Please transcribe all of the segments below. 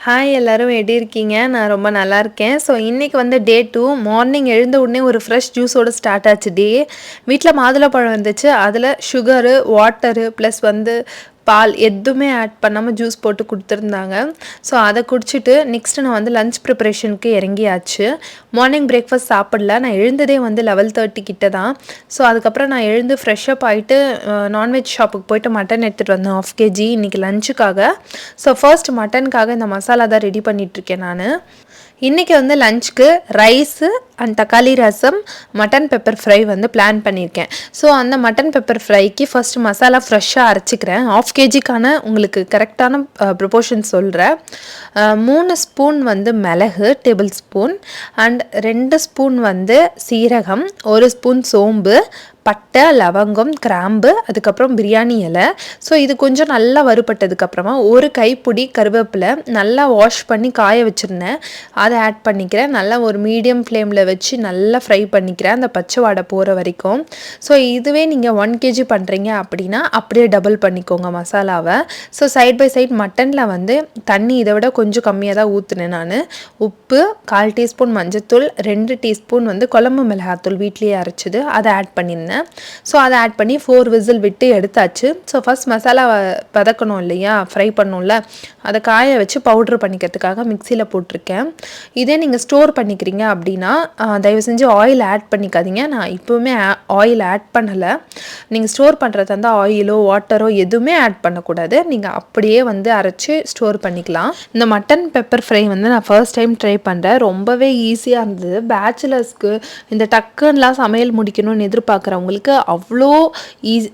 Hi எல்லாரும் எப்படி இருக்கீங்க? நான் ரொம்ப நல்லா இருக்கேன். ஸோ இன்னைக்கு வந்து டே 2 மார்னிங் எழுந்த உடனே ஒரு ஃப்ரெஷ் ஜூஸோட ஸ்டார்ட் ஆச்சு டே. வீட்டில் மாதுளப்பழம் இருந்துச்சு. அதில் சுகரு, வாட்டரு ப்ளஸ் வந்து பால் எதுவுமே ஆட் பண்ணாமல் ஜூஸ் போட்டு கொடுத்துருந்தாங்க. ஸோ அதை குடிச்சிட்டு நெக்ஸ்ட்டு நான் வந்து லஞ்ச் ப்ரிப்பரேஷனுக்கு இறங்கியாச்சு. மார்னிங் பிரேக்ஃபாஸ்ட் சாப்பிடல. நான் எழுந்ததே வந்து 11:30 கிட்ட தான். ஸோ அதுக்கப்புறம் நான் எழுந்து ஃப்ரெஷ்அப் ஆகிட்டு நான்வெஜ் ஷாப்புக்கு போயிட்டு மட்டன் எடுத்துகிட்டு வந்தேன் 1/2 kg இன்றைக்கி லஞ்சுக்காக. ஸோ ஃபர்ஸ்ட் மட்டனுக்காக இந்த மசாலா தான் ரெடி பண்ணிகிட்ருக்கேன் நான். இன்றைக்கி வந்து லஞ்சுக்கு ரைஸு அண்ட் தக்காளி ரசம், மட்டன் பெப்பர் ஃப்ரை வந்து பிளான் பண்ணியிருக்கேன். ஸோ அந்த மட்டன் பெப்பர் ஃப்ரைக்கு ஃபர்ஸ்ட் மசாலா ஃப்ரெஷ்ஷாக அரைச்சிக்கிறேன். 1/2 kgக்கான உங்களுக்கு கரெக்டான ப்ரொபோர்ஷன் சொல்கிறேன். 3 ஸ்பூன் வந்து மிளகு டேபிள் ஸ்பூன் அண்ட் 2 ஸ்பூன் வந்து சீரகம், 1 ஸ்பூன் சோம்பு, பட்டை, லவங்கம், கிராம்பு, அதுக்கப்புறம் பிரியாணி இலை. ஸோ இது கொஞ்சம் நல்லா வறுபட்டதுக்கப்புறமா ஒரு கைப்பிடி கருவேப்பிலை நல்லா வாஷ் பண்ணி காய வச்சுருந்தேன், அதை ஆட் பண்ணிக்கிறேன். நல்லா ஒரு மீடியம் ஃப்ளேமில் வச்சு நல்லா ஃப்ரை பண்ணிக்கிறேன் அந்த பச்சை வாடை போகிற வரைக்கும். ஸோ இதுவே நீங்கள் 1 kg பண்ணுறீங்க அப்படின்னா அப்படியே டபுள் பண்ணிக்கோங்க மசாலாவை. ஸோ சைட் பை சைட் மட்டனில் வந்து தண்ணி இதை விட கொஞ்சம் கம்மியாக தான் ஊற்றுனேன் நான். உப்பு, 1/4 டீஸ்பூன் மஞ்சத்தூள், 2 டீஸ்பூன் வந்து குழம்பு மிளகாத்தூள் வீட்லேயே அரைச்சிது, அதை ஆட் பண்ணியிருந்தேன். ஸோ அதை ஆட் பண்ணி 4 விசில் விட்டு எடுத்தாச்சு. ஸோ ஃபஸ்ட் மசாலா பதக்கணும் இல்லையா, ஃப்ரை பண்ணணும்ல, அதை காய வச்சு பவுட்ரு பண்ணிக்கிறதுக்காக மிக்சியில் போட்டிருக்கேன். இதே நீங்கள் ஸ்டோர் பண்ணிக்கிறீங்க அப்படின்னா தயவு செஞ்சு ஆயில் ஆட் பண்ணிக்காதீங்க. நான் இப்போவுமே ஆயில் ஆட் பண்ணலை. நீங்கள் ஸ்டோர் பண்ணுறது இருந்தால் ஆயிலோ வாட்டரோ எதுவுமே ஆட் பண்ணக்கூடாது. நீங்கள் அப்படியே வந்து அரைச்சி ஸ்டோர் பண்ணிக்கலாம். இந்த மட்டன் பெப்பர் ஃப்ரை வந்து நான் ஃபர்ஸ்ட் டைம் ட்ரை பண்ணுறேன். ரொம்பவே ஈஸியாக இருந்தது. பேச்சுலர்ஸ்க்கு இந்த டக்குன்னெலாம் சமையல் முடிக்கணும்னு எதிர்பார்க்குறவங்களுக்கு அவ்வளோ ஈஸி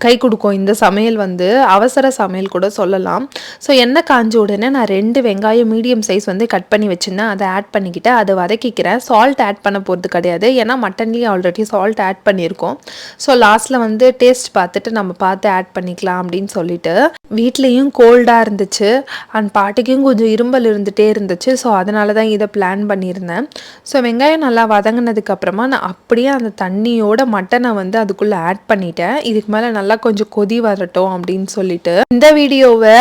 கை கொடுக்கும் இந்த சமையல். வந்து அவசர சமையல் கூட சொல்லலாம். ஸோ எண்ணெய் காஞ்ச உடனே நான் 2 வெங்காயம் மீடியம் சைஸ் வந்து கட் பண்ணி வச்சுருந்தேன், அதை ஆட் பண்ணிக்கிட்டு அதை வதக்கிக்கிறேன். சால்ட் ஆட் பண்ண போகிறது கிடையாது, ஏன்னா மட்டன்லேயும் ஆல்ரெடி சால்ட் ஆட் பண்ணியிருக்கோம். ஸோ லாஸ்ட்டில் வந்து டேஸ்ட் பார்த்துட்டு நம்ம பார்த்து ஆட் பண்ணிக்கலாம் அப்படின்னு சொல்லிட்டு. வீட்லேயும் கோல்டாக இருந்துச்சு அண்ட் பாட்டிக்கும் கொஞ்சம் இரும்பல் இருந்துகிட்டே இருந்துச்சு. ஸோ அதனால தான் இதை பிளான் பண்ணியிருந்தேன். ஸோ வெங்காயம் நல்லா வதங்கினதுக்கப்புறமா நான் அப்படியே அந்த தண்ணியோட மட்டனை வந்து அதுக்குள்ளே ஆட் பண்ணிட்டேன். இதுக்கு மேலே நல்லா கொஞ்சம் கொதி வரட்டும் அப்படின்னு சொல்லிட்டு. இந்த வீடியோவை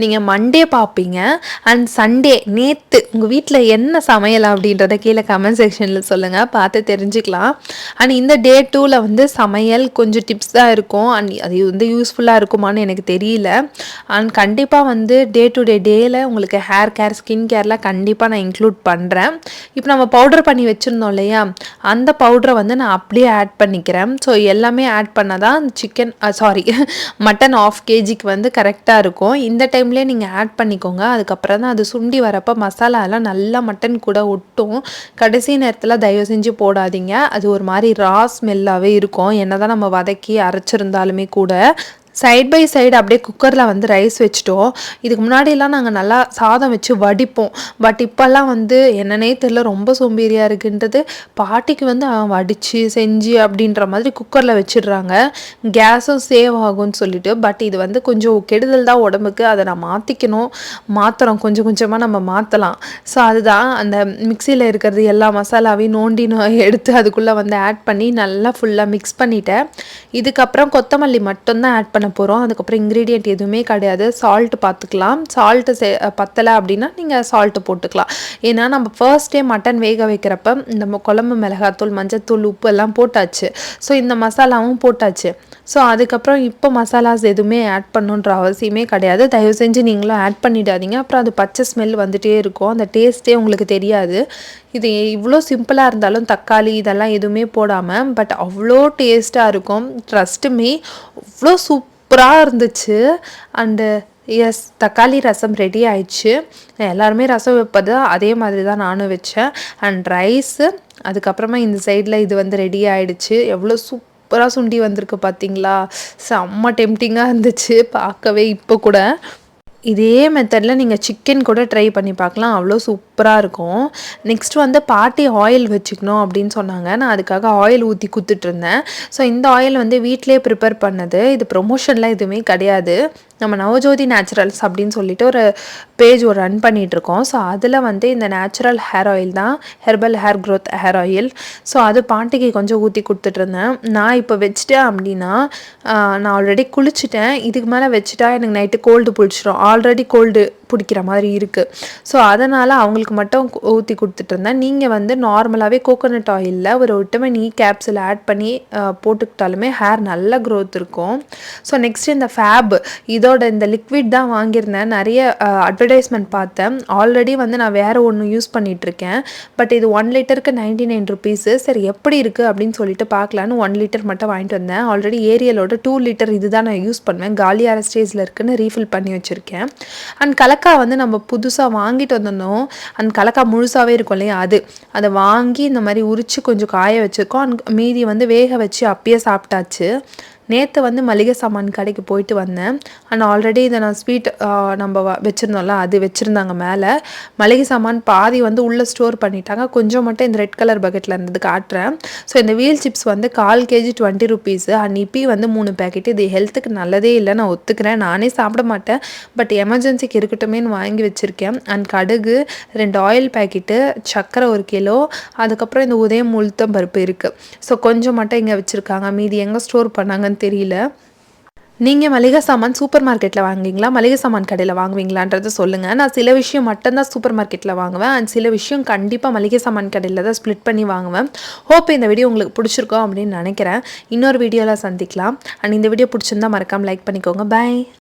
நீங்கள் மண்டே பார்ப்பீங்க அண்ட் சண்டே நேற்று உங்கள் வீட்டில் என்ன சமையல் அப்படின்றத கீழே கமெண்ட் செக்ஷனில் சொல்லுங்கள், பார்த்து தெரிஞ்சுக்கலாம். அண்ட் இந்த டே 2ல் வந்து சமையல் கொஞ்சம் டிப்ஸ் தான் இருக்கும் அண்ட் அது வந்து யூஸ்ஃபுல்லாக இருக்குமான்னு எனக்கு தெரியல. அண்ட் கண்டிப்பாக வந்து டே டு டேயில் உங்களுக்கு ஹேர் கேர், ஸ்கின் கேர்லாம் கண்டிப்பாக நான் இன்க்ளூட் பண்ணுறேன். இப்போ நம்ம பவுடர் பண்ணி வச்சுருந்தோம் இல்லையா, அந்த பவுடரை வந்து நான் அப்படியே ஆட் பண்ணிக்கிறேன். ஸோ எல்லாமே ஆட் பண்ணால் தான் சிக்கன் மட்டன் 1/2 kgக்கு வந்து கரெக்டாக இருக்கும். இந்த டைம்லேயே நீங்கள் ஆட் பண்ணிக்கோங்க. அதுக்கப்புறம் தான் அது சுண்டி வரப்போ மசாலா எல்லாம் நல்லா மட்டன் கூட ஒட்டும். கடைசி நேரத்தில் தயவு செஞ்சு போடாதீங்க, அது ஒரு மாதிரி ரா ஸ்மெல்லாகவே இருக்கும் என்ன தான் நம்ம வதக்கி அரைச்சிருந்தாலுமே கூட. சைட் பை சைடு அப்படியே குக்கரில் வந்து ரைஸ் வச்சுட்டோம். இதுக்கு முன்னாடியெல்லாம் நாங்கள் நல்லா சாதம் வச்சு வடிப்போம். பட் இப்போல்லாம் வந்து என்னன்னே தெரியல, ரொம்ப சோம்பேறியாக இருக்குன்றது. பாட்டிக்கு வந்து வடித்து செஞ்சு அப்படின்ற மாதிரி குக்கரில் வச்சிடுறாங்க, கேஸும் சேவ் ஆகும்னு சொல்லிட்டு. பட் இது வந்து கொஞ்சம் கெடுதல் தான் உடம்புக்கு. அதை நான் மாற்றுறோம், கொஞ்சம் கொஞ்சமாக நம்ம மாற்றலாம். ஸோ அதுதான் அந்த மிக்சியில் இருக்கிறது எல்லா மசாலாவையும் நோண்டி எடுத்து அதுக்குள்ளே வந்து ஆட் பண்ணி நல்லா ஃபுல்லாக மிக்ஸ் பண்ணிட்டேன். இதுக்கப்புறம் கொத்தமல்லி மட்டும்தான் ஆட் பண்ண போகிறோம். அதுக்கப்புறம் இன்க்ரீடியன்ட் எதுவுமே கிடையாது. சால்ட்டு பார்த்துக்கலாம். சால்ட்டு பத்தலை அப்படின்னா நீங்கள் சால்ட்டு போட்டுக்கலாம். ஏன்னா நம்ம ஃபர்ஸ்ட் டே மட்டன் வேக வைக்கிறப்ப இந்த குழம்பு மிளகாத்தூள், மஞ்சத்தூள், உப்பு எல்லாம் போட்டாச்சு. ஸோ இந்த மசாலாவும் போட்டாச்சு. ஸோ அதுக்கப்புறம் இப்போ மசாலாஸ் எதுவுமே ஆட் பண்ணுன்ற அவசியமே கிடையாது. தயவு செஞ்சு நீங்களும் ஆட் பண்ணிடாதீங்க. அப்புறம் அது பச்சை ஸ்மெல் வந்துகிட்டே இருக்கும், அந்த டேஸ்ட்டே உங்களுக்கு தெரியாது. இது இவ்வளோ சிம்பிளாக இருந்தாலும் தக்காளி இதெல்லாம் எதுவுமே போடாமல் பட் அவ்வளோ டேஸ்ட்டாக இருக்கும். ட்ரஸ்ட் மீ, அவ்வளோ சூப்பராக இருந்துச்சு. அண்டு எஸ், தக்காளி ரசம் ரெடி ஆயிடுச்சு. எல்லாருமே ரசம் வைப்பது அதே மாதிரி தான் நானும் வச்சேன். அண்ட் ரைஸு, அதுக்கப்புறமா இந்த சைடில் இது வந்து ரெடி ஆகிடுச்சு. எவ்வளோ சூப்பராக சுண்டி வந்திருக்கு பார்த்தீங்களா, செம்ம டெம்டிங்காக இருந்துச்சு பார்க்கவே. இப்போ கூட இதே மெத்தடில் நீங்கள் சிக்கன் கூட ட்ரை பண்ணி பார்க்கலாம், அவ்வளோ சூப்பராக இருக்கும். நெக்ஸ்ட் வந்து பாட்டி ஆயில் வச்சுக்கணும் அப்படின்னு சொன்னாங்க. நான் அதுக்காக ஆயில் ஊற்றி கொடுத்துட்ருந்தேன். ஸோ இந்த ஆயில் வந்து வீட்டிலே ப்ரிப்பேர் பண்ணது, இது ப்ரொமோஷன்லாம் எதுவுமே கிடையாது. நம்ம நவஜோதி நேச்சுரல்ஸ் அப்படின்னு சொல்லிட்டு ஒரு பேஜ் ரன் பண்ணிகிட்ருக்கோம். ஸோ அதில் வந்து இந்த நேச்சுரல் ஹேர் ஆயில் தான், herbal hair growth hair oil. So அது பாட்டிக்கு கொஞ்சம் ஊற்றி கொடுத்துட்ருந்தேன். நான் இப்போ வச்சுட்டேன் அப்படின்னா நான் ஆல்ரெடி குளிச்சுட்டேன், இதுக்கு மேலே வச்சுட்டா எனக்கு நைட்டு கோல்டு பிடிச்சிரும். ஆல்ரெடி கோல்டு பிடிக்கிற மாதிரி இருக்குது. ஸோ அதனால் அவங்களுக்கு மட்டும் ஊற்றி கொடுத்துட்ருந்தேன். நீங்கள் வந்து நார்மலாகவே கோகோனட் ஆயிலில் ஒரு விட்டமின் இ கேப்சூல் ஆட் பண்ணி போட்டுக்கிட்டாலுமே ஹேர் நல்ல க்ரோத் இருக்கும். ஸோ நெக்ஸ்ட் இந்த ஃபேப் இதோட இந்த லிக்விட் தான் வாங்கியிருந்தேன். நிறைய அட்வர்டைஸ்மெண்ட் பார்த்தேன். ஆல்ரெடி வந்து நான் வேறு ஒன்று யூஸ் பண்ணிகிட்ருக்கேன். பட் இது 1 லிட்டருக்கு 99 ருபீஸு. சரி எப்படி இருக்குது அப்படின்னு சொல்லிட்டு பார்க்கலான்னு 1 லிட்டர் மட்டும் வாங்கிட்டு வந்தேன். ஆல்ரெடி ஏரியலோட 2 லிட்டர் இது தான் நான் யூஸ் பண்ணுவேன். காலியான ஸ்டேஜில் இருக்குன்னு ரீஃபில் பண்ணி வச்சுருக்கேன். அண்ட் கலக்கா வந்து நம்ம புதுசாக வாங்கிட்டு வந்திருந்தோம். அந்த கலக்கா முழுசாகவே இருக்கும் இல்லையா, அதை வாங்கி இந்த மாதிரி உரித்து கொஞ்சம் காய வச்சுருக்கோம். அண்ட் மீதி வந்து வேக வச்சு அப்பயே சாப்பிட்டாச்சு. நேற்று வந்து மளிகை சாமான் கடைக்கு போயிட்டு வந்தேன். அண்ட் ஆல்ரெடி இதை நான் ஸ்வீட் நம்ம வச்சுருந்தோம்ல அது வச்சுருந்தாங்க மேலே. மளிகை சாமான் பாதி வந்து உள்ளே ஸ்டோர் பண்ணிட்டாங்க. கொஞ்சம் மட்டும் இந்த ரெட் கலர் பக்கெட்டில் இருந்தது காட்டுறேன். ஸோ இந்த வீல் சிப்ஸ் வந்து 1/4 kg 20 ருபீஸு. அண்ட் இப்பி வந்து 3 பேக்கெட்டு. இது ஹெல்த்துக்கு நல்லதே இல்லை, நான் ஒத்துக்கிறேன். நானே சாப்பிட மாட்டேன். பட் எமர்ஜென்சிக்கு இருக்கட்டுமேன்னு வாங்கி வச்சுருக்கேன். அண்ட் கடுகு 2 ஆயில் பேக்கெட்டு, சர்க்கரை 1 கிலோ, அதுக்கப்புறம் இந்த உதயம் உளுத்தம் பருப்பு இருக்குது. ஸோ கொஞ்சம் மட்டும் இங்கே வச்சுருக்காங்க. மீதி எங்கே ஸ்டோர் பண்ணாங்கன்னு தெரியல. நீங்கள் மளிகை சாமான் சூப்பர் மார்க்கெட்டில் வாங்குவீங்களா, மளிகை சாமான் கடையில் வாங்குவீங்களான்றதை சொல்லுங்கள். நான் சில விஷயம் மட்டும்தான் சூப்பர் மார்க்கெட்டில் வாங்குவேன். அண்ட் சில விஷயம் கண்டிப்பாக மளிகை சாமான் கடையில் தான் ஸ்ப்ளிட் பண்ணி வாங்குவேன். ஹோப் இந்த வீடியோ உங்களுக்கு பிடிச்சிருக்கோம் அப்படின்னு நினைக்கிறேன். இன்னொரு வீடியோவில் சந்திக்கலாம். அண்ட் இந்த வீடியோ பிடிச்சிருந்தா மறக்காமல் லைக் பண்ணிக்கோங்க. பை.